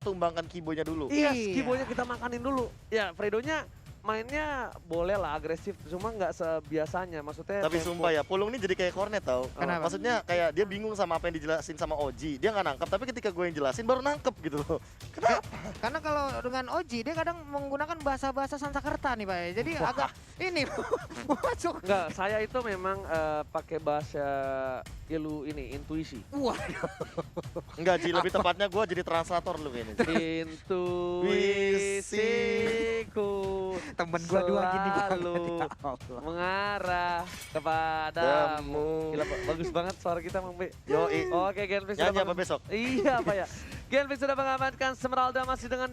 tumbangkan Kiboy-nya dulu. Iya, Iya. Kiboy-nya kita makanin dulu. Ya, Fredo-nya mainnya boleh lah agresif, cuma nggak sebiasanya. Maksudnya Tapi tempo. sumpah ya, Pulung ini jadi kayak Cornet tau. Kenapa? Maksudnya kayak dia bingung sama apa yang dijelasin sama Oji. Dia nggak nangkep, tapi ketika gue yang jelasin baru nangkep gitu loh. Kenapa? Karena kalau dengan Oji dia kadang menggunakan bahasa-bahasa Sanskerta nih Pak. Jadi agak ini masuk. Enggak, saya itu memang pakai bahasa intuisi. Wah, Enggak, Ji. Lebih tepatnya gue jadi translator lu kayaknya. Intuisiku temen gua dua gini selalu banget. Ya Allah. mengarah kepadamu. Damu. Gila, Pak. Bagus banget suara kita, Bang B. Yoi. Oke, Genflix Nyanyi apa besok? Iya, Pak ya. Genflix sudah mengamankan Esmeralda masih dengan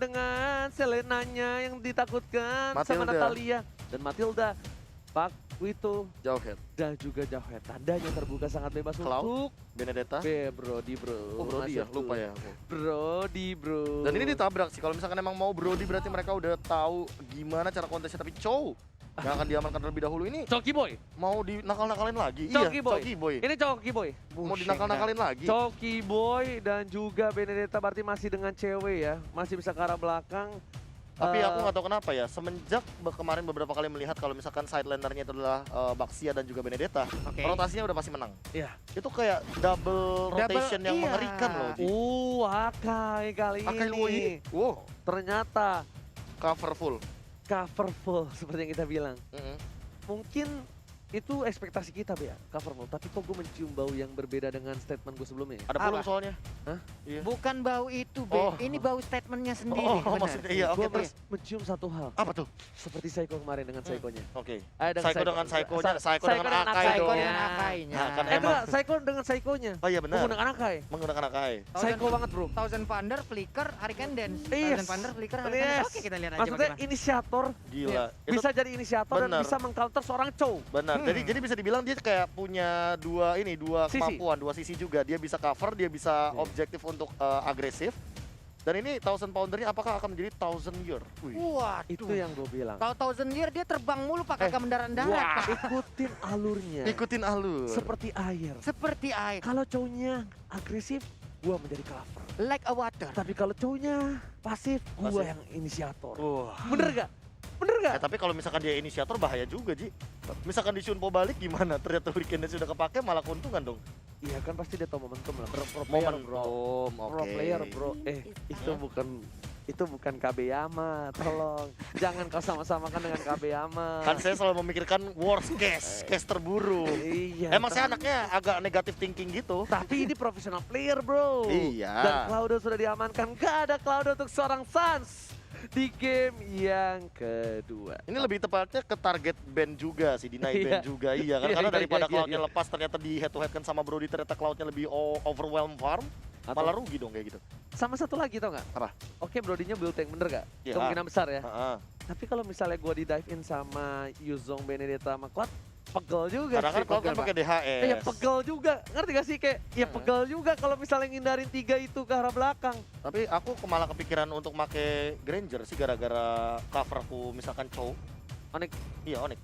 Selenanya yang ditakutkan sama Matilda. Natalia dan Matilda. Pak Wito Jauhead. dan juga Jauhead. Tandanya terbuka sangat bebas Cloud. untuk Benedetta. Brody bro. Oh, Brody ya? Masuk Lupa tuh. ya aku. Brody bro. Dan ini ditabrak sih. Kalau misalkan emang mau Brody berarti mereka udah tahu gimana cara kontesnya. Tapi Chow yang akan diamankan terlebih dahulu ini Coki Boy. mau dinakal-nakalin lagi. Coki Boy. Coki Boy. Ini Coki Boy. Mau dinakal-nakalin lagi. Coki Boy dan juga Benedetta berarti masih dengan cewek ya. Masih bisa ke arah belakang. Tapi aku nggak tahu kenapa ya, semenjak kemarin beberapa kali melihat kalau misalkan side lanernya itu adalah Baxia dan juga Benedetta, Oke. rotasinya udah pasti menang. Iya. Itu kayak double rotation yang iya. mengerikan loh. Ji. Akai kali Akai ini. Luoyi. Wow, Ternyata cover full. cover full seperti yang kita bilang. Mm-mm. Mungkin itu ekspektasi kita ya, cover full. Tapi kok gue mencium bau yang berbeda dengan statement gue sebelumnya ya? Ada Apa? Pulung soalnya. Hah? Iya. Bukan bau itu, Be. Oh. Ini bau statementnya sendiri. Oh, benar. maksudnya iya, oke Gue terus. mencium satu hal. Apa tuh? Seperti Psycho kemarin dengan Psycho-nya. Oke. Dengan Psycho dengan Psycho-nya, Psycho dengan Akai Psycho dong. dengan Akainya. Nah, kan Enggak, Psycho dengan Psycho-nya. Oh iya benar. Menggunakan Akai. Menggunakan Akai. Psycho banget bro. Thousand Thunder, Flicker, Hurricane Dance. Yes. Thousand Thunder, Flicker, Hurricane Yes. Dance. Oke, kita lihat aja Maksudnya bagaimana. inisiator Gila. Itu bisa jadi inisiator dan benar. bisa mengcounter seorang Chow. benar. Jadi bisa dibilang dia kayak punya dua Sisi. kemampuan, dua sisi juga. Dia bisa cover, dia bisa Iya. objektif untuk agresif. Dan ini 1000 poundernya apakah akan menjadi 1000 year? Wih. Waduh. Itu yang gue bilang. Kalau Thousand Year dia terbang mulu pakai kendaraan darat, wah. Pak. Ikutin alurnya. Ikutin alur. Seperti air. Seperti air, Kalau Chow-nya agresif, gua menjadi cover. like a water. Tapi kalau Chow-nya pasif, gua Pasif. yang inisiator. Wah. Bener gak? Bener gak? Tapi kalau misalkan dia inisiator bahaya juga, Ji. Misalkan di Shunpo balik gimana? Ternyata weekendnya sudah kepake malah keuntungan dong. Iya kan pasti dia tahu momentum lah. Pro player bro. Pro oke. player bro. Itu bukan KB Yama, tolong. Jangan kau sama-samakan dengan KB Yama. Kan saya selalu memikirkan worst case terburuk. Iya. Emang saya anaknya agak negatif thinking gitu. Tapi ini profesional player bro. Iya. Dan Cloudo sudah diamankan. Gak ada Cloudo untuk seorang Suns di game yang kedua. Ini lebih tepatnya ke target ban juga sih, deny Iya. ban juga. Iya kan, Iya, karena iya, daripada iya, Cloud-nya iya. lepas ternyata di head to head kan sama Brody, ternyata Cloud-nya lebih overwhelm farm. Atau Malah rugi dong kayak gitu. sama satu lagi tau gak? Apa? Oke Brodinya build tank bener gak? Iya. Kemungkinan besar ya. Heeh. Tapi kalau misalnya gue di dive in sama Yuzong, Benedetta sama Cloud, pegel juga Karena kan sih. Cloud kan pegel, pakai DHS. Iya pegel juga, ngerti gak sih kayak ya pegel juga kalau misalnya ngindarin 3 itu ke arah belakang. Tapi aku malah kepikiran untuk make Granger sih gara-gara coverku misalkan Chow. Onyx, Iya, Onyx.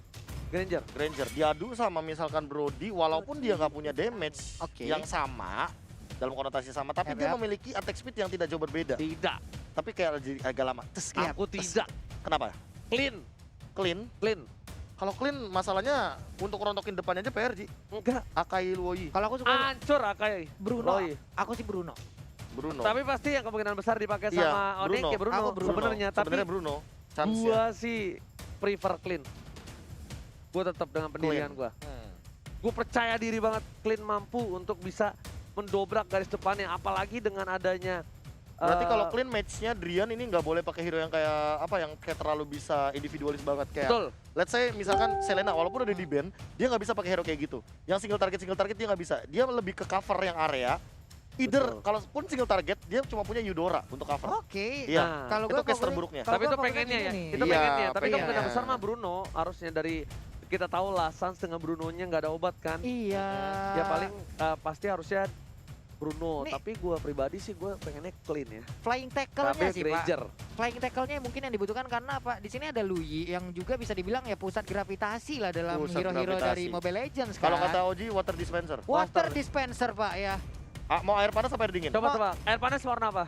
Granger. Diadu sama misalkan Brody walaupun dia nggak punya damage Oke. yang sama dalam konotasi sama, tapi dia Yap. memiliki attack speed yang tidak jauh berbeda. Tidak, Tapi kayak agak lama. Tes, Iya. aku tidak. Kenapa? Clean, Clean. clean. Kalau clean masalahnya untuk rontokin depannya aja PR, Ji. Enggak, Akai Luoyi, Kalau aku suka hancur Akai. Bruno. Loi. Aku sih Bruno. Bruno. Tapi pasti yang kemungkinan besar dipakai Iya, sama Onyx Bruno. ya Bruno. Aku Bruno. Sebenarnya, tapi Sebenarnya Bruno. Chance ya. gua sih prefer clean. Gua tetap dengan pendirian gua. Gue percaya diri banget Clean mampu untuk bisa mendobrak garis depannya, apalagi dengan adanya Berarti kalau clean match-nya Drian ini nggak boleh pakai hero yang kayak apa, yang kayak terlalu bisa individualis banget kayak. betul. Let's say misalkan Selena walaupun udah di ban, dia nggak bisa pakai hero kayak gitu. Yang single target dia nggak bisa. Dia lebih ke cover yang area. Either Betul. kalaupun single target dia cuma punya Eudora untuk cover. Oke. Iya. Nah, Kalau itu gua case favorit- terburuknya. kalau Tapi gua itu favorit pengennya ya, ini. itu Iya, pengennya. Tapi pengennya. kemungkinan besar mah Bruno harusnya dari kita tahu lah Suns dengan Brunonya nggak ada obat kan. Iya. Ya paling pasti harusnya Bruno, Nih. tapi gue pribadi sih gue pengennya clean ya. Flying tackle-nya KB sih, Pak. Granger. Flying tackle-nya mungkin yang dibutuhkan karena apa? Di sini ada Luyi yang juga bisa dibilang ya pusat gravitasi lah dalam Pusat hero-hero gravitasi. dari Mobile Legends kan. Kalau kata Oji water dispenser. Water dispenser, Pak ya. Mau air panas apa air dingin? Coba. Air panas warna apa?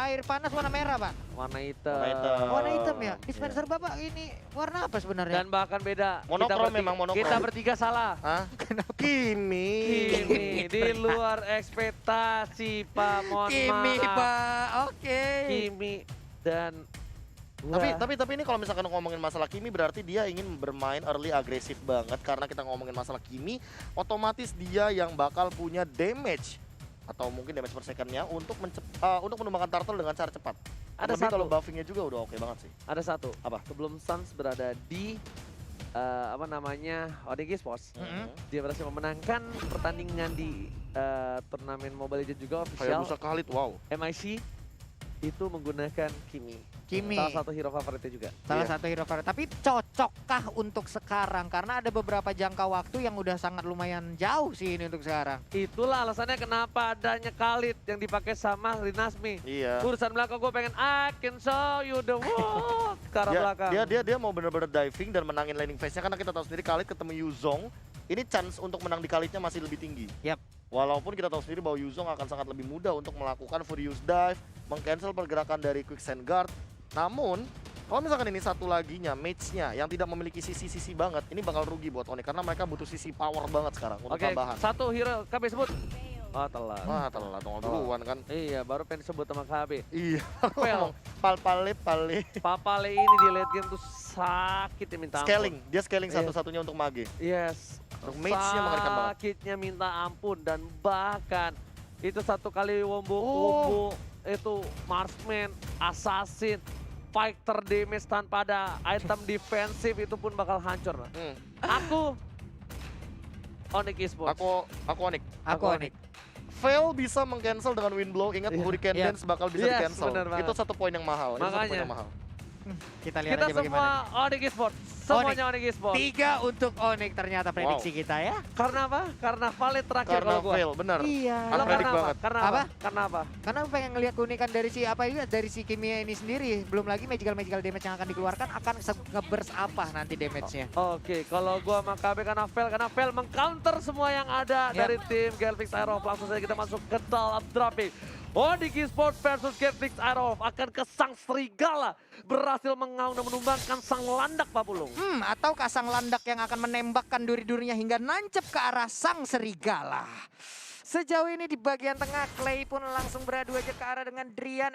Air panas warna merah, Pak. Warna hitam. Warna hitam. Warna hitam ya? Iya. Dispenser Bapak ini warna apa sebenarnya? Dan bahkan beda. Monokrom memang, monokrom. Kita bertiga salah. Hah? Kimi. Kimi di luar ekspektasi, Pak. Mohon Kimi, maaf. Pak. Oke. Kimi dan Tapi ini kalau misalkan ngomongin masalah Kimi berarti dia ingin bermain early agresif banget karena kita ngomongin masalah Kimi, otomatis dia yang bakal punya damage atau mungkin damage per second-nya untuk menumbangkan turtle dengan cara cepat. Ada Tapi satu. kalau buffingnya juga udah oke banget sih. Ada satu. Apa? Sebelum Suns berada di ODG Sports, dia berhasil memenangkan pertandingan di turnamen Mobile Legends juga official Hayabusa Khalid, wow. MIC itu menggunakan Kimi. Kimi. Salah satu hero favoritnya juga. Salah Iya. satu hero favorit. Tapi cocokkah untuk sekarang? Karena ada beberapa jangka waktu yang udah sangat lumayan jauh sih ini untuk sekarang. Itulah alasannya kenapa adanya Khalid yang dipakai sama Rinasmi. Iya. Urusan belakang gue pengen I can show you the world ke arah belakang. Dia mau bener-bener diving dan menangin laning phase-nya karena kita tahu sendiri Khalid ketemu Yuzong, ini chance untuk menang di Khalidnya masih lebih tinggi. Yap. Walaupun kita tahu sendiri bahwa Yuzong akan sangat lebih mudah untuk melakukan Furious Dive, meng-cancel pergerakan dari Quicksand Guard. Namun, kalau misalkan ini satu laginya, mage-nya yang tidak memiliki sisi-sisi banget, ini bakal rugi buat Onyx karena mereka butuh sisi power banget sekarang untuk Oke, tambahan. satu hero KB sebut. Oh, telat. Wah, telat dong duluan kan. Iya, baru pengen sebut sama KB. Iya. Well, Pale. Papale ini di late game tuh sakit ya minta ampun. Scaling, dia scaling Iya. satu-satunya untuk mage. Yes. Untuk mage-nya mengerikan banget. Sakitnya minta ampun dan bahkan itu satu kali wombo itu marksman, assassin, fighter damage tanpa ada item defensif itu pun bakal hancur. Aku Onyx Esports. Aku Onyx. Aku Onyx. Fail bisa meng-cancel dengan wind blow, ingat Iya. Hurricane Iya. Dance bakal bisa Yes, di-cancel. benar banget. Itu satu poin yang mahal. Itu satu poin Makanya. yang mahal. Kita lihat Kita aja semua bagaimana. Onyx Esports. Semuanya Onyx Esports. 3 untuk Onyx ternyata prediksi kita ya. Karena apa? Karena valid terakhir Karena kalau gua. fail, benar. Iya. Kalau Unpredict karena apa? banget. Karena Apa? apa? Karena apa? Karena pengen ngelihat keunikan dari si dari si Kimia ini sendiri. Belum lagi magical damage yang akan dikeluarkan akan nge-burst apa nanti damage-nya. Oke, kalau gua sama KB karena fail meng-counter semua yang ada Yap. dari tim Galvix Aerof. Langsung saja kita masuk ke dalam drafting. Onyx Esports versus Galvix Aerof akan ke sang serigala. Berhasil mengaung dan menumbangkan sang landak Papulung. Ataukah sang landak yang akan menembakkan duri-durinya hingga nancep ke arah sang serigala. Sejauh ini di bagian tengah, Clay pun langsung beradu aja ke arah dengan Drian.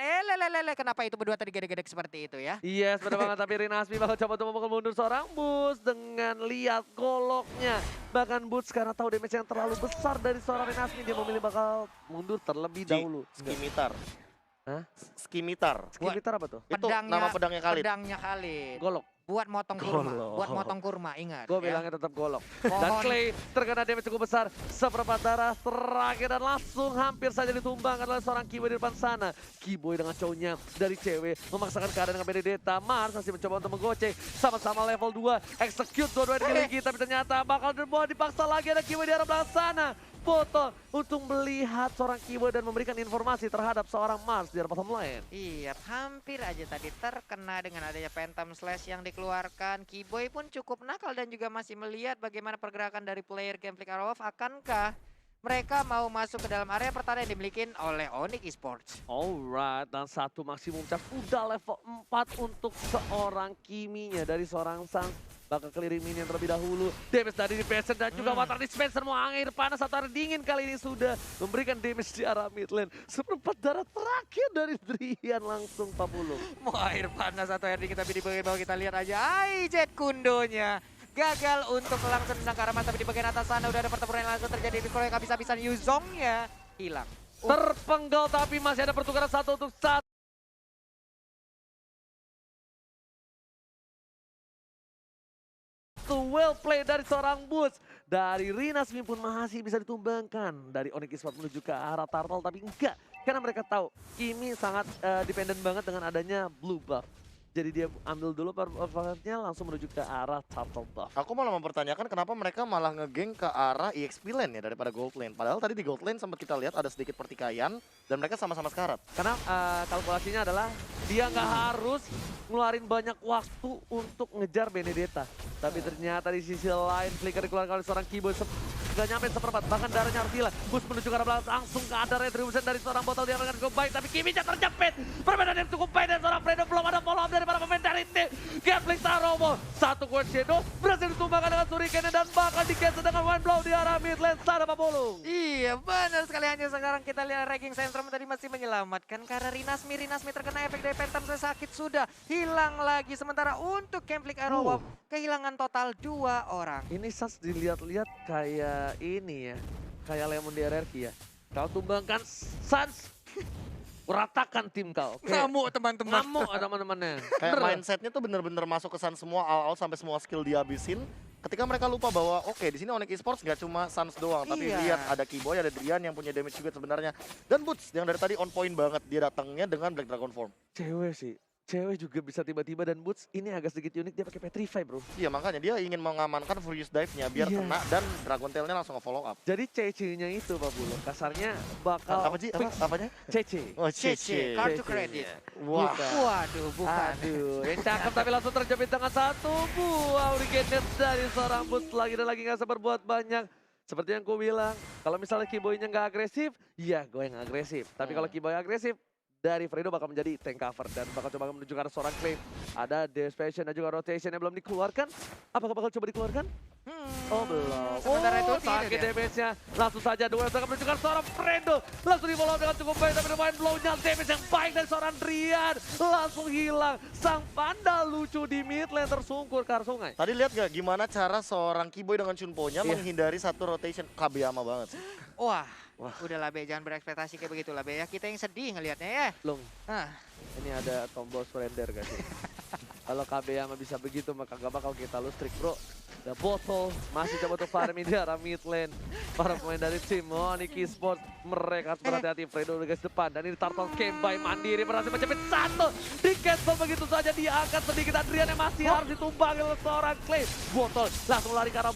Kenapa itu berdua tadi gede-gede seperti itu ya? Yes, benar banget. Tapi Rinasmi bakal coba untuk memukul mundur seorang Boots dengan lihat goloknya. Bahkan Boots karena tahu damage yang terlalu besar dari seorang Rinasmi, dia memilih bakal mundur terlebih dahulu. Skimitar. Hah? Skimitar. Skimitar apa tuh? Itu nama pedangnya Khalid. Pedangnya Khalid. Golok. Buat motong kurma. Golok. Buat motong kurma, ingat. Gue ya. bilangnya tetap golok. Dan Mohon. Clay terkena damage cukup besar. Seperempat darah terakhir dan langsung hampir saja ditumbangkan oleh seorang Keyboy di depan sana. Keyboy dengan cowoknya dari cewek memaksakan keadaan dengan Benedetta. Mars masih mencoba untuk menggocek. Sama-sama level 2. Execute dua-duanya dimiliki. Tapi ternyata bakal dipaksa lagi ada Keyboy di arah belakang sana. Foto untuk melihat seorang Keyboy dan memberikan informasi terhadap seorang Mars di arah bottom lane. Iya, hampir aja tadi terkena dengan adanya Phantom Slash yang dikeluarkan. Keyboy pun cukup nakal dan juga masih melihat bagaimana pergerakan dari player Gameplay Aerof. Akankah mereka mau masuk ke dalam area pertahanan yang dimiliki oleh Onyx Esports? Alright, dan satu maksimum charge udah level 4 untuk seorang Kiminya dari seorang Suns. Bakal clearing minion terlebih dahulu. Damage dari Dispenser dan juga water dispenser mau air panas atau air dingin kali ini sudah memberikan damage di arah mid lane. Seperempat darah terakhir dari Drian langsung Papulung. Mau air panas atau air dingin tapi di bagian bawah kita lihat aja. Jet Kundonya gagal untuk langsung tendang ke arah mata, tapi di bagian atas sana udah ada pertempuran yang langsung terjadi. Kalau yang habis-habisan Yuzongnya hilang. Terpenggal tapi masih ada pertukaran 1 untuk 1. Well play dari seorang Boots. Dari Rinasmi pun masih bisa ditumbangkan. Dari Onyx Esports menuju ke arah Turtle tapi enggak. Karena mereka tahu Kimi sangat dependent banget dengan adanya blue buff. Jadi dia ambil dulu performanya langsung menuju ke arah Turtle buff. Aku malah mempertanyakan kenapa mereka malah ngegeng ke arah EXP lane ya daripada gold lane. Padahal tadi di gold lane sempat kita lihat ada sedikit pertikaian dan mereka sama-sama sekarat. Karena kalkulasinya adalah dia nggak harus ngeluarin banyak waktu untuk ngejar Benedetta. Tapi ternyata di sisi lain flicker dikeluarkan oleh seorang Keyboy gak nyampe seperempat, bahkan darahnya harus hilang. Bus menuju ke arah belakang, langsung ke ada retribution dari seorang botol dia dengan cukup baik, tapi Kimi-nya terjepit. Permainan yang cukup baik dari seorang Fredo, belum ada follow up dari para pemain dari tim Gambling Saromo. Satu Queen Shadow berhasil ditumbangkan dengan Shuriken dan bakal di-cancel dengan Wind Blow di arah mid lane sana Pak Bolong. Iya benar sekali, hanya sekarang kita lihat Raging Centrum tadi masih menyelamatkan karena Rinasmi terkena efek dari Phantom sakit sudah hilang lagi. Sementara untuk Gambling Arrow kehilangan total 2 orang. Ini Sans dilihat-lihat kayak ini ya, kayak Lemon di RRQ ya. Kau tumbangkan Sans, ratakan tim kau. Ngamuk teman-teman. Ngamuk teman-temannya. Kayak Bener. mindsetnya tuh bener-bener masuk ke Suns semua, all sampai semua skill dihabisin. Ketika mereka lupa bahwa oke, di sini Onyx Esports nggak cuma Suns doang, tapi Iya. lihat ada Kiboy, ada Drian yang punya damage juga sebenarnya. Dan Boots yang dari tadi on point banget, dia datangnya dengan Black Dragon Form. Cewek sih. Cewek juga bisa tiba-tiba dan Boots ini agak sedikit unik, dia pakai Petrify bro. Iya, makanya dia ingin mengamankan Furious Dive-nya biar Iya. kena dan Dragon Tail-nya langsung nge-follow up. Jadi CC-nya itu Pak Bulo, kasarnya bakal Apa sih? fix Apanya? CC. Oh, CC, kartu CC. kredit. Wah. Waduh, bukan. Aduh, yang cakep tapi langsung terjepit dengan satu buah Hurricane Nets dari seorang Boots. Lagi dan lagi nggak bisa berbuat banyak. Seperti yang ku bilang, kalau misalnya Kiboy-nya nggak agresif, ya gue yang agresif. Tapi kalau Kiboy agresif, dari Fredo bakal menjadi tank cover dan bakal coba menuju ke arah seorang claim. Ada Desperation dan juga rotation yang belum dikeluarkan. Apakah bakal coba dikeluarkan? Oh belum. Sementara itu sakit tidak. damage-nya. Langsung saja dua yang menuju ke arah seorang Fredo. Langsung di follow dengan cukup baik tapi lumayan blow-nya. Damage yang baik dari seorang Drian. Langsung hilang. Sang panda lucu di mid lane tersungkur ke arah sungai. Tadi lihat gak gimana cara seorang Kiboy dengan Chunpo-nya Iya. menghindari satu rotation. Kabiyama banget sih. Wah, udahlah Be, jangan berekspektasi kayak begitulah Be ya. Kita yang sedih ngelihatnya ya. Long, Ah, ini ada tombol surrender gak sih? Kalau Kabeyama bisa begitu maka gak bakal kita lose streak bro. The bottle masih coba untuk farming di arah mid lane. Para pemain dari tim Onyx Esports mereka harus berhati-hati. Fredo di garis depan dan ini Turtle Camp by Mandiri berhasil mencepit satu. Di cancel begitu saja, diangkat sedikit. Adrian yang masih harus ditumbangi oleh seorang Clay. Botol langsung lari ke arah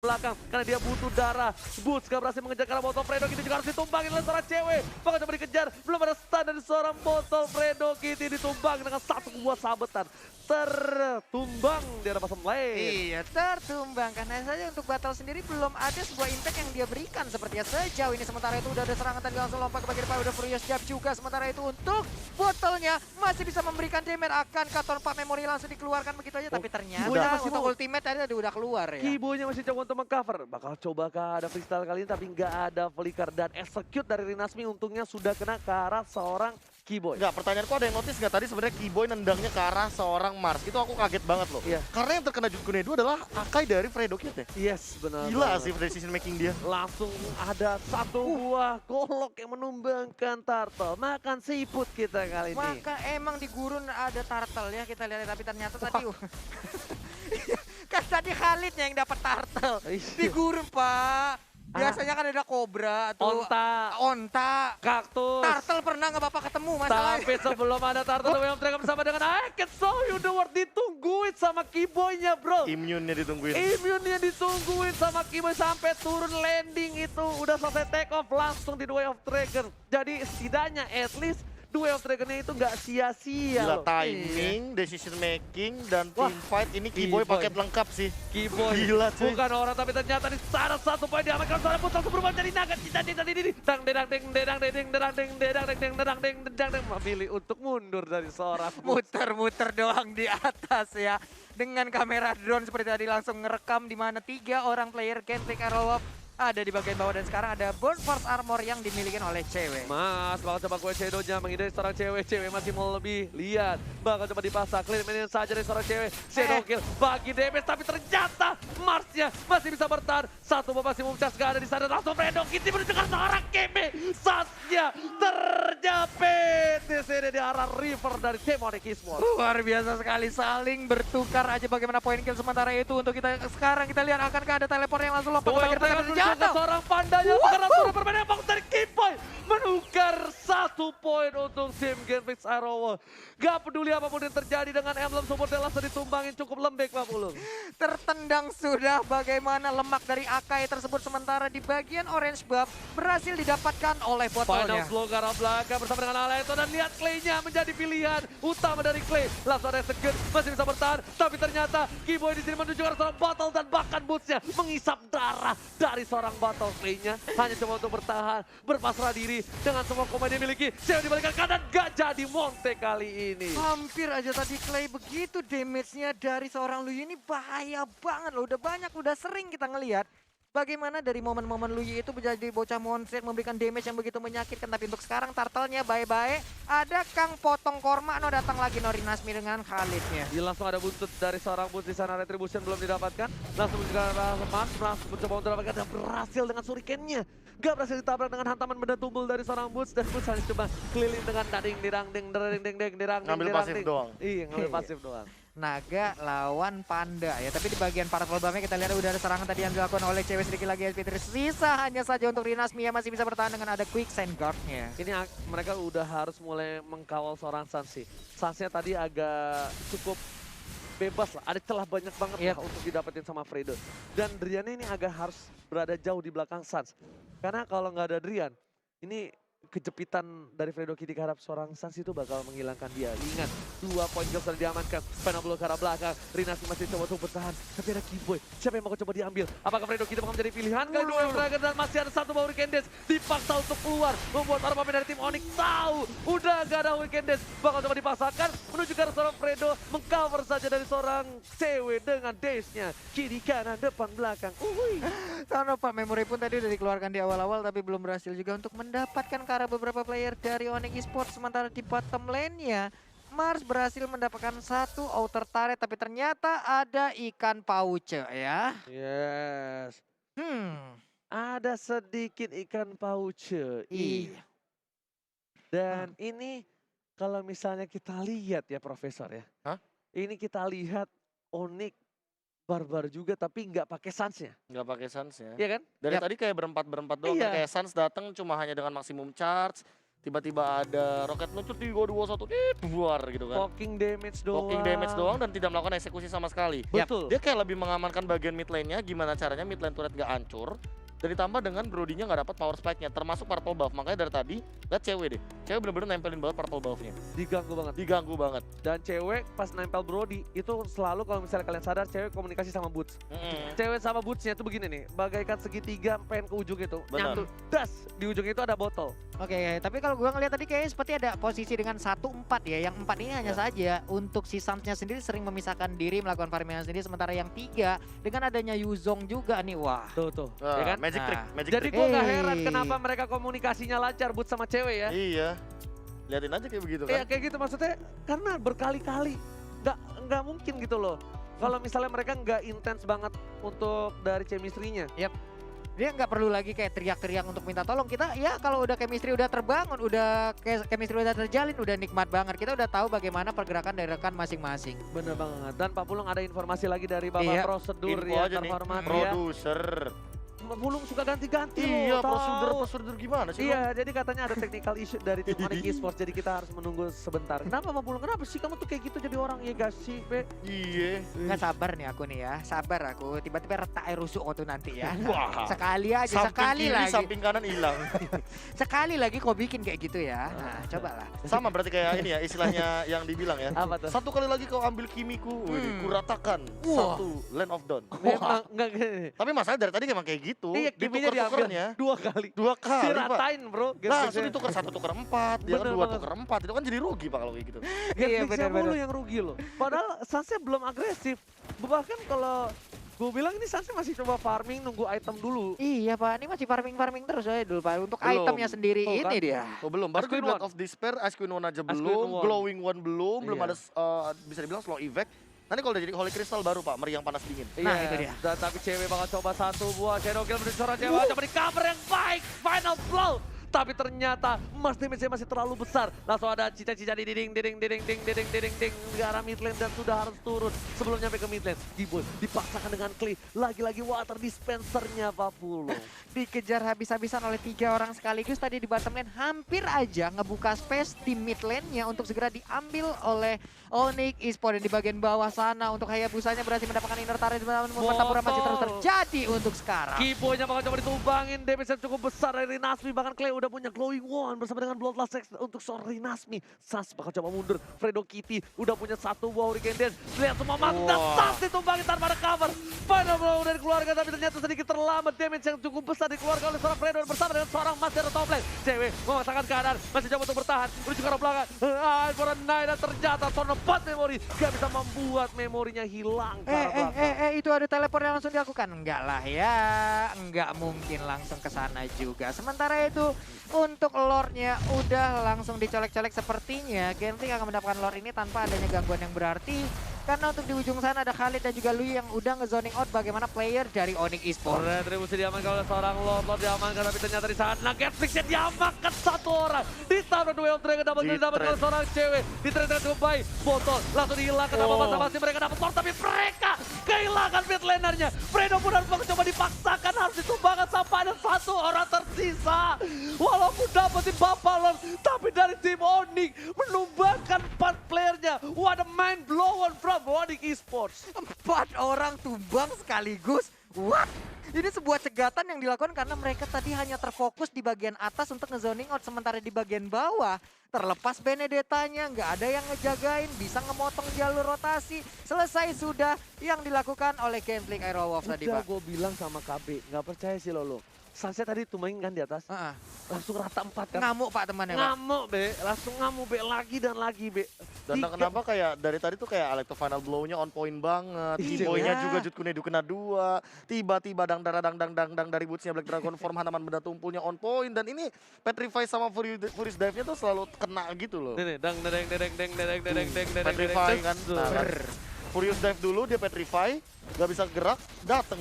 belakang karena dia butuh darah. Boots gak berhasil mengejar karena botol Fredo Kitty juga harus ditumbangin oleh seorang cewek. Bakal coba dikejar, belum ada stun dari seorang botol Fredo Kitty ditumbang dengan satu buah sabetan. Tertumbang di arah pasang lane. iya, tertumbang. Karena saja untuk battle sendiri belum ada sebuah impact yang dia berikan sepertinya sejauh ini. Sementara itu udah ada serangan tadi langsung lompat ke bagian depan. Udah Furious Jab juga. Sementara itu untuk botolnya masih bisa memberikan damage. Akankah Torpa Memory langsung dikeluarkan begitu aja. Tapi ternyata Kiboynya masih untuk mau. ultimate tadi udah keluar ya. Kiboynya masih coba untuk mengcover. Bakal cobakah ada freestyle kali ini tapi nggak ada flicker dan execute dari Rinasmi untungnya sudah kena ke arah seorang Kiboy. Enggak, pertanyaanku ada yang notice nggak tadi sebenarnya Kiboy nendangnya ke arah seorang Mars. Itu aku kaget banget loh. Iya. Karena yang terkena Jukunedu adalah Akai dari Fredo Kid ya. Yes, benar. Gila banget. sih decision making dia. Langsung ada satu buah golok yang menumbangkan turtle. Makan siput kita kali ini. Maka emang di gurun ada turtle ya kita lihat, tapi ternyata tadi kan tadi Khalidnya yang dapat turtle. Di gurun Pak. Biasanya kan ada kobra atau onta. Kaktus. Turtle pernah nggak Bapak ketemu masalahnya? Tapi sebelum ada turtle, Way of Dragon bersama dengan I can show you the world ditungguin sama Kiboy-nya bro. Immune-nya ditungguin. Immune-nya ditungguin sama Kiboy sampai turun landing itu udah selesai take off langsung di The Way of Dragon. Jadi setidaknya at least The Way of Dragon-nya itu nggak sia-sia Gila loh. timing, decision making, dan Wah, team fight. Ini Kiboy Kiboy. paket lengkap sih. Kiboy Gila, cuy. bukan orang tapi ternyata di sana satu poin diamankan seorang Boots langsung berubah jadi naga cita ini dang dedang deng dedang dedeng dedang deng dedang deng deng dedang deng dedang deng memilih untuk mundur dari seorang Boots. Muter-muter doang di atas ya. Dengan kamera drone seperti tadi langsung ngerekam di mana 3 orang player Gambling Arrow ada di bagian bawah dan sekarang ada Burn Force Armor yang dimiliki oleh cewek. Mas, bakal coba gue Shadow-nya menghindari seorang cewek. Cewek masih mau lebih. Lihat, bakal coba dipasang. Clean mainin saja dari seorang cewek. Shadow kill bagi damage, tapi ternyata Mars-nya masih bisa bertahan. Satu bom masih memecah gak ada di sana. Langsung Fredo Kitty menuju ke seorang Keme. Saatnya terjepit di sini di arah river dari tim Onyx Esports. Luar biasa sekali, saling bertukar aja bagaimana poin kill. Sementara itu untuk kita sekarang kita lihat akankah ada teleport yang langsung lompat ke bagian tengah dan Ke seorang pandanya karena sudah permainan bagus dari Kiboy menukar 1 poin untuk tim Genflix Arowo. Gak peduli apapun yang terjadi dengan emblem support Delasa ditumbangin cukup lembek Pak Pulung. Tertendang sudah bagaimana lemak dari Akai tersebut, sementara di bagian orange buff berhasil didapatkan oleh Final botolnya. slow ke arah belakang bersama dengan Aleto dan lihat Clay-nya menjadi pilihan utama dari Clay. Langsung ada second, masih bisa bertahan, tapi ternyata Keyboy di sini menuju ke arah seorang botol dan bahkan bootsnya mengisap darah dari seorang botol. Clay-nya hanya coba untuk bertahan, berpasrah diri dengan semua komando yang dimiliki. Saya dibalikan kanan, gak jadi Monte kali ini. Hampir aja tadi Clay, begitu damage-nya dari seorang Luyi ini bahaya banget loh. Udah banyak, udah sering kita ngelihat bagaimana dari momen-momen Luyi itu menjadi bocah monster memberikan damage yang begitu menyakitkan. Tapi untuk sekarang Turtle-nya bye-bye. Ada Kang Potong Korma, datang lagi Nori Nasmi dengan Khalid-nya. Ya, langsung ada buntut dari seorang boots di sana, retribution belum didapatkan. Langsung juga langsung mencoba untuk mendapatkan dan berhasil dengan shuriken-nya. Gak berhasil ditabrak dengan hantaman benda tumbul dari seorang boots, dan boots hanya coba keliling dengan dading dirang ding dirang. Ngambil pasif doang. Iya, ngambil pasif doang. Naga lawan Panda ya. Tapi di bagian para buffnya kita lihat udah ada serangan tadi yang dilakukan oleh cewek sedikit lagi SP3. Sisa hanya saja untuk Rinas Mia masih bisa bertahan dengan ada Quicksand Guard-nya. Ini mereka udah harus mulai mengkawal seorang Sansi. Sansnya tadi agak cukup bebas lah, ada celah banyak banget lah untuk didapetin sama Fredo. Dan Drian ini agak harus berada jauh di belakang Sans. Karena kalau nggak ada Drian, ini kejepitan dari Fredo Kitty ke arah seorang Sans itu bakal menghilangkan dia. Ingat, 2 poin kill sudah diamankan. Final blow ke arah belakang. Rinasi masih coba untuk bertahan. Tapi ada Keyboy. Siapa yang mau coba diambil? Apakah Fredo Kitty bakal menjadi pilihan? Kedua yang terakhir dan masih ada 1 bawah Weekend Days. Dipaksa untuk keluar. Membuat para pemain dari tim Onyx tahu. Udah gak ada Weekend Days. Bakal coba dipaksakan. Menuju ke arah seorang Fredo. Mengcover saja dari seorang CW dengan Days-nya. Kiri, kanan, depan, belakang. Karena Pak Memory pun tadi udah dikeluarkan di awal-awal tapi belum berhasil juga untuk mendapatkan ke arah beberapa player dari Onyx Esports. Sementara di bottom lane-nya Mars berhasil mendapatkan 1 outer turret tapi ternyata ada ikan pauce ya. Yes. Ada sedikit ikan pauce. Iya. Dan ini kalau misalnya kita lihat ya Profesor ya. Hah? Ini kita lihat Onyx barbar juga tapi nggak pakai Sans-nya. Nggak pakai Sans ya. Iya kan? Dari tadi kayak berempat doang. Iya. Kayak Sans datang cuma hanya dengan maksimum charge. Tiba-tiba ada roket luncur 3, 2, 1, buar gitu kan. Poking damage doang. Poking damage doang dan tidak melakukan eksekusi sama sekali. Betul. Dia kayak lebih mengamankan bagian mid lane-nya, gimana caranya mid lane turret gak hancur. Dan ditambah dengan Brody-nya gak dapat power spike-nya, termasuk purple buff. Makanya dari tadi, lihat cewek deh. Cewek bener-bener nempelin banget purple buff-nya. Diganggu banget. Diganggu banget. Dan cewek pas nempel Brody itu selalu kalau misalnya kalian sadar cewek komunikasi sama Boots. Cewek sama Boots-nya tuh begini nih, bagaikan segitiga pengen ke ujung itu. Benar. Nyatu, das, di ujung itu ada botol. Oke, tapi kalau gua ngeliat tadi kayaknya seperti ada posisi dengan 1-4 ya. Yang 4 ini hanya saja untuk si Sans-nya sendiri sering memisahkan diri melakukan farming sendiri. Sementara yang 3 dengan adanya Yuzong juga nih, wah. Tuh. Ya kan? Magic trick, magic Jadi trick. gue gak heran kenapa mereka komunikasinya lancar Boots sama cewek ya. Iya. Liatin aja kayak begitu Iya kan. kayak gitu maksudnya karena berkali-kali nggak mungkin gitu loh. Kalau misalnya mereka nggak intens banget untuk dari chemistry-nya. Dia nggak perlu lagi kayak teriak-teriak untuk minta tolong. Kita ya kalau udah chemistry udah terbangun, udah chemistry udah terjalin, udah nikmat banget. Kita udah tahu bagaimana pergerakan dari rekan masing-masing. Bener banget. Dan Pak Pulung ada informasi lagi dari Bapak Iya. Prosedur Info yang aja nih, terhormat ya. produser. Pulung suka ganti-ganti Iya, loh. tahu. prosedur gimana sih? Iya, jadi katanya ada technical issue dari tim Onyx Esports, jadi kita harus menunggu sebentar. Kenapa Pak Pulung? Kenapa sih kamu tuh kayak gitu jadi orang ya gak sih, Pe? Iya. Nggak sabar nih aku nih ya, sabar aku. Tiba-tiba retak air rusuk tuh nanti ya. Wah. Sekali aja, Samping sekali kiri, lagi. samping kanan hilang. Sekali lagi kau bikin kayak gitu ya. Nah, cobalah. Sama berarti kayak ini ya, istilahnya yang dibilang ya. Apa tuh? Satu kali lagi kau ambil kimiku, wih, kuratakan Wah. satu Land of Dawn. Memang enggak gini. Tapi masalahnya dari tadi emang kayak gitu. Iya, kiminya diambil Ditukar-tukernya 2 kali. 2 kali, Pak. Diratain, Bro. Langsung ditukar 1 tukar 4, dia kan Bener 2 banget. tukar 4. Itu kan jadi rugi Pak kalau kayak gitu. Iya, Iya, benar-benar. mulu yang rugi loh. Padahal Sansnya belum agresif. Bahkan kalau gue bilang ini Sansnya masih coba farming, nunggu item dulu. Iya Pak, ini masih farming terus aja dulu Pak. Untuk Belum. itemnya sendiri Tuh, ini kan? dia. Oh belum, baru Ice Queen Blood One. of Despair, Ice Queen One aja Queen belum, One. Glowing One belum Iya. ada bisa dibilang slow evac. Nanti kalau udah jadi Holy Crystal baru Pak, meriang panas dingin. Nah, Iya, itu dia. Dan tapi cewek bakal coba 1 buah Shadow Kill menuju seorang cewek. Coba di cover yang baik. Final blow Tapi ternyata Mars damage-nya masih terlalu besar. Langsung ada cica-cica di dinding ke arah mid lane dan sudah harus turun sebelum nyampe ke mid lane. Keyboy dipaksakan dengan Clay. Lagi-lagi water dispensernya Papulo. Dikejar habis-habisan oleh 3 orang sekaligus tadi di bottom lane, hampir aja ngebuka space di mid lane-nya untuk segera diambil oleh Onyx Esports. Dan di bagian bawah sana untuk Hayabusanya berhasil mendapatkan inner turret, namun pertempuran masih terus terjadi untuk sekarang. Keyboy-nya bakal coba ditumbangin, damage yang cukup besar dari Rinasmi. Bahkan Clay udah punya glowing wand bersama dengan Bloodlust Sex untuk seorang Rinasmi. Sas bakal coba mundur, Fredo Kitty udah punya satu wow Hurricane Dance. Lihat semua masuk dan Sas ditumbangin tanpa ada cover. Final blow dari keluarga tapi ternyata sedikit terlambat, damage yang cukup besar dikeluarkan oleh seorang Fredo bersama dengan seorang Master top lane. Cewek memaksakan keadaan, masih coba untuk bertahan, menuju ke arah belakang. For a night dan ternyata Torno 4 memori gak bisa membuat memorinya hilang ke arah belakang. Itu ada teleport yang langsung dilakukan? Enggak lah ya, enggak mungkin langsung ke sana juga. Sementara itu untuk lore-nya udah langsung dicolek-colek, sepertinya Genshin akan mendapatkan lore ini tanpa adanya gangguan yang berarti. Karena untuk di ujung sana ada Khalid dan juga Lui yang udah nge-zoning out bagaimana player dari Onyx Esports. Retribusi diamankan oleh seorang Lord diamankan, tapi ternyata di sana Getflix-nya diamankan satu orang. Ditabrak Duel Dragon didapatkan oleh seorang cewek. Di-trade cukup baik, botol langsung dihilangkan tanpa basa-basi. Mereka dapat Lord tapi mereka kehilangan mid laner-nya. Fredo pun harus coba dipaksakan, harus ditumbangkan sampai ada satu orang tersisa. Walaupun dapetin Bapak Lord, tapi dari tim Onyx menumbangkan 4 playernya. What a mind blown from Onyx Esports. 4 orang tumbang sekaligus. What? Ini sebuah cegatan yang dilakukan karena mereka tadi hanya terfokus di bagian atas untuk nge-zoning out. Sementara di bagian bawah terlepas Benedettanya, nggak ada yang ngejagain, bisa ngemotong jalur rotasi. Selesai sudah yang dilakukan oleh Genshin Aerowolf tadi, Udah Pak. gue bilang sama KB, nggak percaya sih lo. Sunset tadi tumbangin kan di atas, langsung rata 4 kan. Ngamuk Pak temannya, Pak. Ngamuk be, langsung ngamuk be, lagi dan lagi be. Dan kenapa kayak dari tadi tuh kayak Alecto final blow-nya on point banget. Keyboy-nya juga Jutkunedu kena 2. Tiba-tiba dang dari boots-nya Black Dragon form hanaman benda tumpulnya on point. Dan ini Petrify sama Furious Dive-nya tuh selalu kena gitu loh. Nih, Petrify kan. Furious Dive dulu, dia Petrify. Gak bisa gerak, datang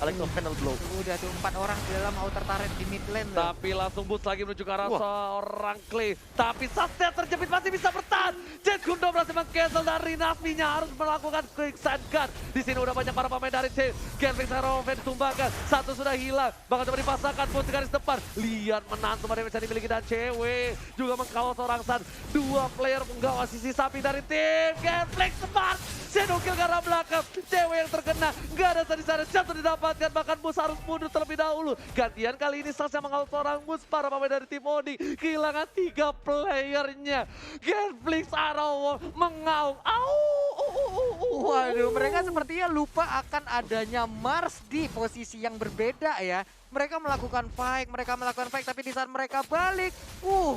Alecto final blow. Udah tuh 4 orang di dalam outer turret di mid lane. Tapi langsung boost lagi menuju ke arah seorang Clay. Tapi Sastia terjepit masih bisa bertahan. Jet Kundo berhasil meng-cancel dan Rinasminya harus melakukan quicksand guard. Di sini udah banyak para pemain dari tim. Genflix Aerowolf ditumbangkan. Satu sudah hilang. Bahkan coba dipasangkan pun di garis depan. Lihat menantu damage yang dimiliki dan cewek. Juga mengkawal seorang San. 2 player penggawa sisi samping dari tim Genflix Smart. Shadow kill ke arah belakang. Cewek yang terkena, nggak ada tadi sana jatuh didapatkan, bahkan Bus harus mundur terlebih dahulu. Gantian kali ini Sas yang mengawal seorang Bus, para pemain dari tim Onyx kehilangan 3 playernya. Genflix Aerowolf mengaung. Waduh, mereka sepertinya lupa akan adanya Mars di posisi yang berbeda ya. Mereka melakukan fight, tapi di saat mereka balik,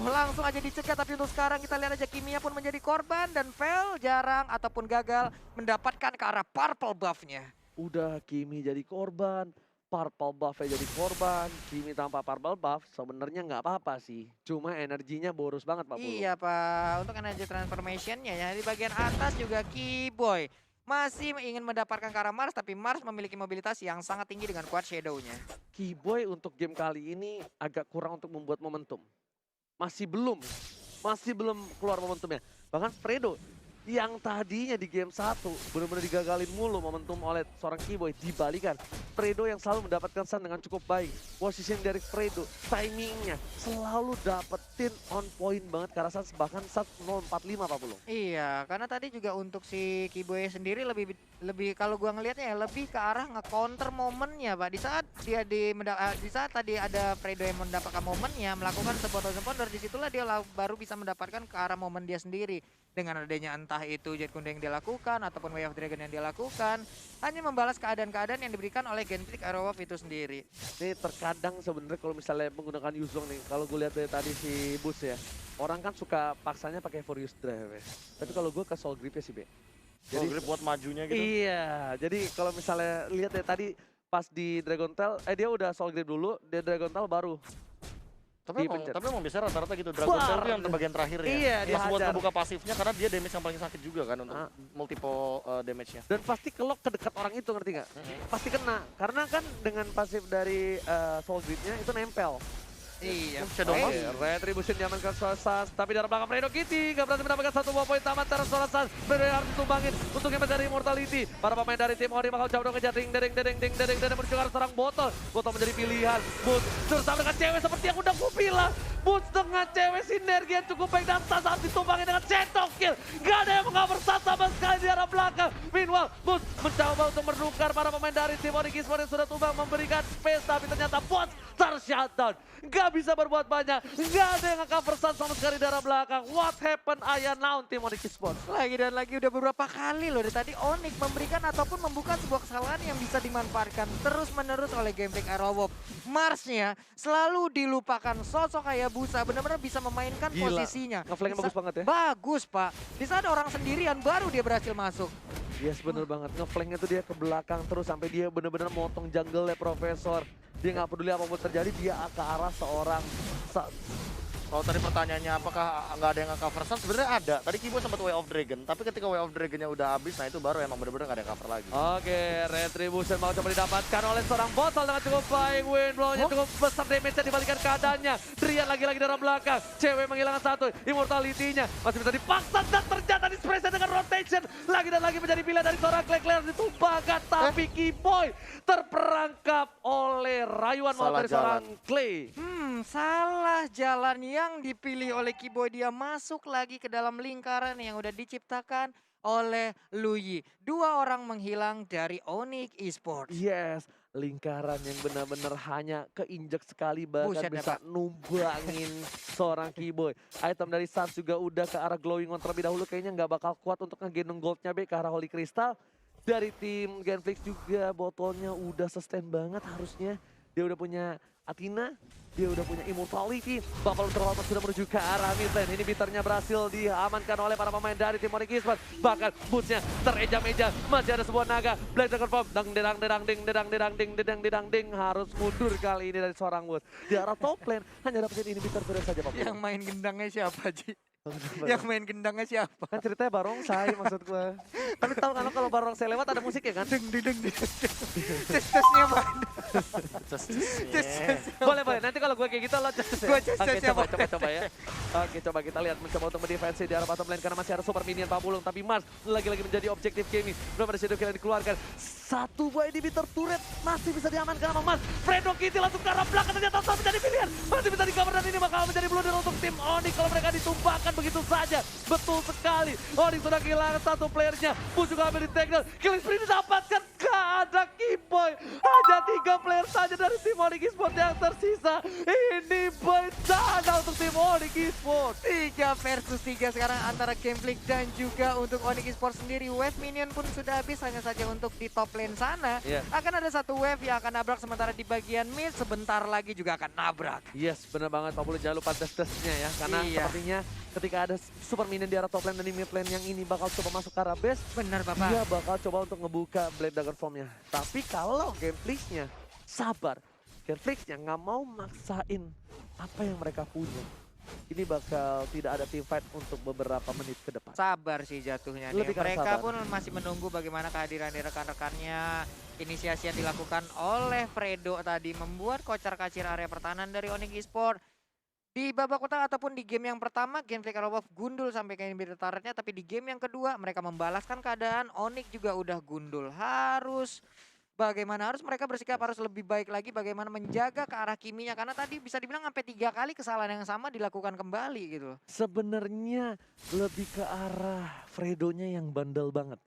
langsung aja dicegat. Tapi untuk sekarang kita lihat aja Kimia pun menjadi korban dan fail jarang ataupun gagal mendapatkan ke arah purple buff-nya. Udah Kimi jadi korban, purple buff-nya jadi korban. Kimi tanpa purple buff sebenarnya nggak apa-apa sih. Cuma energinya boros banget Pak Pulu. Iya Pak, untuk energy transformation-nya ya di bagian atas juga Keyboy masih ingin mendapatkan ke arah Mars, tapi Mars memiliki mobilitas yang sangat tinggi dengan kuat shadow-nya. Keyboy untuk game kali ini agak kurang untuk membuat momentum. Masih belum keluar momentumnya. Bahkan Fredo yang tadinya di game 1 benar-benar digagalin mulu momentum oleh seorang Keyboy, dibalikan Fredo yang selalu mendapatkan stun dengan cukup baik. Position dari Fredo, timingnya selalu dapetin on point banget karena bahkan saat 045 Pak Pulung. Iya, karena tadi juga untuk si Keyboy sendiri lebih kalau gua ngelihatnya ya lebih ke arah nge-counter momennya, Pak. Di saat tadi ada Fredo yang mendapatkan momennya, melakukan sepondor-sepondor, disitulah dia baru bisa mendapatkan ke arah momen dia sendiri. Dengan adanya entah itu Jet Kundo yang dia lakukan ataupun Way of Dragon yang dia lakukan, hanya membalas keadaan-keadaan yang diberikan oleh Genshin Aerowolf itu sendiri. Ini terkadang sebenarnya kalau misalnya menggunakan Yuzong nih, kalau gue lihat dari tadi si Bus ya, orang kan suka paksanya pakai Furious Drive ya. Tapi kalau gue ke Soul Grip ya sih Be. Jadi grip buat majunya gitu. Iya, jadi kalau misalnya lihat ya tadi pas di Dragon Tail, dia udah Soul Grip dulu, dia Dragon Tail baru. Tapi emang biasanya rata-rata gitu, Dragon Tail itu yang terbagian terakhir ya. Iya, dia pas buat hajar. ngebuka pasifnya karena dia damage yang paling sakit juga kan untuk multiple damage-nya. Dan pasti kelok ke dekat orang itu, ngerti nggak? Pasti kena, karena kan dengan pasif dari Soul Grip-nya itu nempel. Iya. Shadow Oke, Mars. Retribution diamankan Soras, tapi dari belakang Fredo Kitty nggak berhasil mendapatkan 1 buah poin tamat terus Soras. Fredo harus ditumbangin untuk yang dari Immortality. Para pemain dari tim Ori bakal jauh dong kejar ding menuju ke arah seorang botol. Botol menjadi pilihan. Boots bersama dengan cewek seperti yang udah gue bilang. Boots dengan cewek sinergi yang cukup baik dan saat ditumbangin dengan Shadow Kill. Gak ada yang mengabar sama sekali di arah belakang. Meanwhile, Boots mencoba untuk menukar para pemain dari tim Ori Esports yang sudah tumbang memberikan space, tapi ternyata Boots tershutdown. Gak bisa berbuat banyak. Gak ada yang cover sama sekali di arah belakang. What happened ayah now tim Onyx Esports? Lagi dan lagi udah beberapa kali loh dari tadi Onyx memberikan ataupun membuka sebuah kesalahan yang bisa dimanfaatkan terus-menerus oleh Gameplay Arrowwolf. Marsnya selalu dilupakan, sosok Hayabusa benar-benar bisa memainkan Gila. posisinya. Ngeflanknya bagus banget ya. Bagus Pak, di saat orang sendirian baru dia berhasil masuk. Yes, bener banget. Ngeflanknya tuh dia ke belakang terus sampai dia bener-bener motong jungle-nya Profesor. Dia nggak peduli apapun terjadi, dia ke arah seorang Kalau tadi pertanyaannya apakah nggak ada yang nge-cover Sun, sebenarnya ada. Tadi Kibo sempat Way of Dragon, tapi ketika Way of Dragonnya udah habis, nah itu baru emang bener-bener nggak ada yang cover lagi. Oke, Retribution mau coba didapatkan oleh seorang botol dengan cukup baik. Wind blow-nya cukup besar, damage-nya dibalikan keadaannya. Drian lagi-lagi dari belakang. Cewek menghilangkan satu. Immortality-nya masih bisa dipaksa dan ternyata dispresa dengan rotation. Lagi dan lagi menjadi pilihan dari seorang Claire ditumbangkan. Tapi Kiboy terperangkap oleh rayuan maut Salah dari seorang jalan. Clay. Salah jalan yang dipilih oleh Kiboy. Dia masuk lagi ke dalam lingkaran yang udah diciptakan oleh Luyi. Dua orang menghilang dari Onyx Esports. Yes, lingkaran yang benar-benar hanya keinjak sekali bahkan Buset ya, bisa Pak. numbangin seorang Kiboy. Item dari Sans juga udah ke arah Glowing On terlebih dahulu, kayaknya nggak bakal kuat untuk ngegendong goldnya ke arah Holy Crystal. Dari tim Genflix juga botolnya udah sustain banget harusnya. Dia udah punya Athena, dia udah punya Immortality. Buffalo terlalu sudah menuju ke arah mid lane. Ini biternya berhasil diamankan oleh para pemain dari tim Onyx Esports. Bahkan bootsnya tereja-meja. Masih ada sebuah naga. Black Dragon Form. Dang. Harus mundur kali ini dari seorang Woods. Di arah top lane hanya dapetin inhibitor terus saja Pak. Yang main gendangnya siapa, Ji? Yang main gendangnya siapa? Kan ceritanya barongsai maksud gue. Kan lu tahu kan kalau barongsai lewat ada musik ya kan? Deng. Tes-tesnya mana? Boleh. Nanti kalau gue kayak gitu lo just ya. Gua just Oke, ya, coba ya. Oke, coba kita lihat mencoba untuk mendefensi di arah bottom lane karena masih ada super minion Pak Bulung, tapi Mars lagi-lagi menjadi objektif gaming. Belum ada shadow kill yang dikeluarkan. Satu buah inhibitor turret masih bisa diamankan sama Mars. Fredo Kitty langsung ke arah belakang, ternyata sama menjadi pilihan. Masih bisa di-cover dan ini bakal menjadi blunder untuk tim Onyx kalau mereka ditumbangkan begitu saja. Betul sekali. Onyx sudah kehilangan satu playernya. Bus juga ambil di takedown. Killing spree didapatkan. Gak ada Kiboy. Hanya 3 player saja dari tim Onyx Esports yang tersisa. Ini bencana untuk tim Onyx Esports. 3 versus 3 sekarang antara Gameplay dan juga untuk Onyx Esports sendiri. Wave minion pun sudah habis, hanya saja untuk di top lane sana. Iya. Akan ada satu wave yang akan nabrak, sementara di bagian mid sebentar lagi juga akan nabrak. Yes, bener banget Pak Bulu, jangan lupa des-desnya ya. Karena Iya. sepertinya ketika ada super minion di arah top lane dan di mid lane yang ini bakal coba masuk ke arah base, Benar Bapak. dia bakal coba untuk ngebuka Blade Dagger Formnya. Tapi kalau Gameflix-nya sabar, Gameflix-nya nggak mau maksain apa yang mereka punya, ini bakal tidak ada team fight untuk beberapa menit ke depan. Sabar sih jatuhnya nih. Lebih karena Mereka sabar. pun masih menunggu bagaimana kehadiran dari rekan-rekannya. Inisiasi yang dilakukan oleh Fredo tadi membuat kocar-kacir area pertahanan dari Onyx Esports. Di babak utama ataupun di game yang pertama, Gameplay Arrowwolf gundul sampai ke inhibitor turretnya, tapi di game yang kedua mereka membalaskan keadaan. Onyx juga udah gundul. Harus mereka bersikap harus lebih baik lagi bagaimana menjaga ke arah Kiminya, karena tadi bisa dibilang sampai 3 kali kesalahan yang sama dilakukan kembali gitu loh. Sebenarnya lebih ke arah Fredonya yang bandel banget.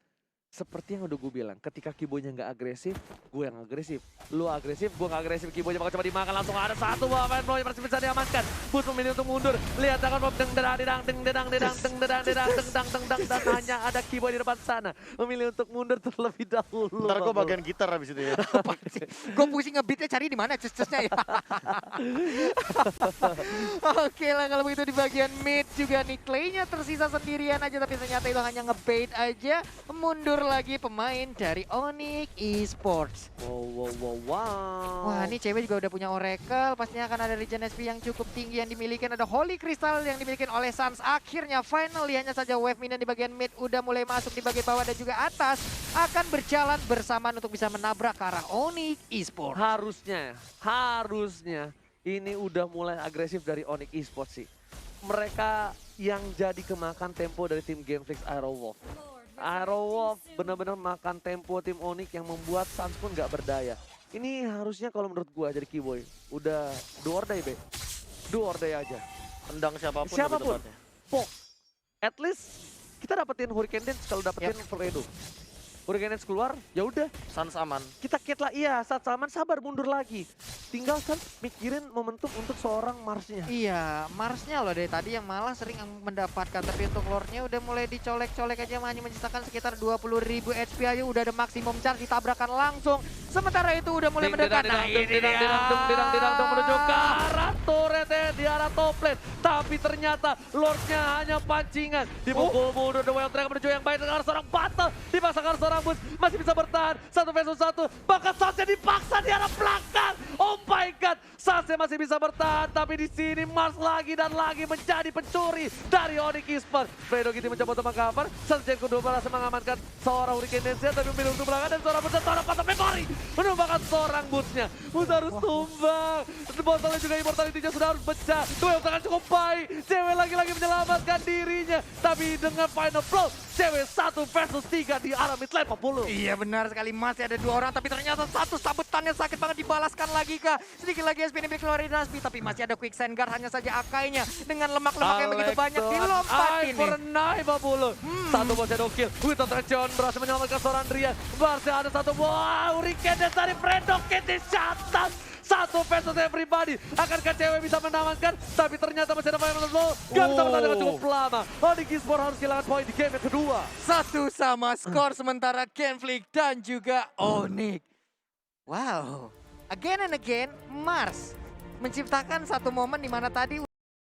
Seperti yang udah gue bilang, ketika Kiboynya nggak agresif, gue yang agresif. Lu agresif, gue nggak agresif. Kiboynya bakal coba dimakan, langsung ada satu buah main blow yang masih bisa diamankan. Bus memilih untuk mundur. Lihat akan mob dan hanya ada Kiboy di depan sana. Memilih untuk mundur terlebih dahulu. Ntar gue bagian gitar habis itu ya. Gue pusing ngebeatnya cari di mana cus-cusnya ya. Oke lah kalau begitu di bagian mid juga nih Clay-nya tersisa sendirian aja, tapi ternyata itu hanya ngebait aja. Mundur lagi pemain dari Onyx Esports. Wow. Wah ini cewek juga udah punya Oracle, pastinya akan ada regen SP yang cukup tinggi yang dimiliki. Ada Holy Crystal yang dimiliki oleh Sans. Akhirnya finally hanya saja wave minion di bagian mid udah mulai masuk di bagian bawah dan juga atas. Akan berjalan bersamaan untuk bisa menabrak ke arah Onyx Esports. Harusnya ini udah mulai agresif dari Onyx Esports sih. Mereka yang jadi kemakan tempo dari tim Gameflix Aerowolf. Aerowolf benar-benar makan tempo tim Onyx yang membuat Suns pun nggak berdaya. Ini harusnya kalau menurut gua jadi Keyboy udah do or die, Be. Do or die aja. Tendang siapapun. Siapapun. lebih tepatnya. Pok. At least kita dapetin Hurricane Dance kalau dapetin Tornado. Hurricane Dance keluar, ya udah. Suns aman. Kita cat lah, iya saat Salman sabar mundur lagi. Tinggal kan mikirin momentum untuk seorang Marsnya. Iya, Marsnya loh dari tadi yang malah sering mendapatkan. Tapi untuk Lordnya udah mulai dicolek-colek aja, hanya menyisakan sekitar 20.000 HP aja. Udah ada maksimum charge, ditabrakan langsung. Sementara itu udah mulai mendekat. Nah ini dia. Menuju ke arah turret di arah top lane. Tapi ternyata Lordnya hanya pancingan. Dipukul mundur, The Wild Dragon menuju yang baik dengan seorang battle. Dipaksakan seorang Bus, masih bisa bertahan. 1 versus 1. Bahkan Sansnya dipaksa di arah belakang. Oh my god. Sansnya masih bisa bertahan. Tapi di sini Mars lagi dan lagi menjadi pencuri dari Onyx Esports. Fredo Kitty mencoba untuk meng-cover. Sarjan kedua berhasil mengamankan seorang Hurricane Dance, tapi memilih untuk belakang dan seorang Bus dan seorang Patah Memory menumbangkan seorang Busnya. Bus harus tumbang. Botolnya juga Immortality-nya sudah harus pecah. Duel tangan cukup baik. Cewek lagi-lagi menyelamatkan dirinya. Tapi dengan final blow, cewek 1 versus 3 di arah mid lane 40. Iya benar sekali, masih ada 2 orang tapi ternyata satu sabetannya sakit banget, dibalaskan lagi kah. Sedikit lagi SP ini keluar dari Nasby tapi masih ada Quicksand Guard, hanya saja Akainya dengan lemak-lemak yang begitu banyak dilompatin nih. Pernah 50. Satu bos shadow kill. Witan Trejon berhasil menyelamatkan seorang Drian. Masih ada satu wow, Hurricane Dance dari Fredo Kitty shutdown. 1 versus everybody. Akankah cewek bisa menamankan? Tapi ternyata masih ada final blow. Gak bisa menang dengan cukup lama. Onyx Esports harus kehilangan poin di game yang kedua. 1 sama skor sementara Genflix dan juga Onyx. Wow. Again and again, Mars menciptakan satu momen di mana tadi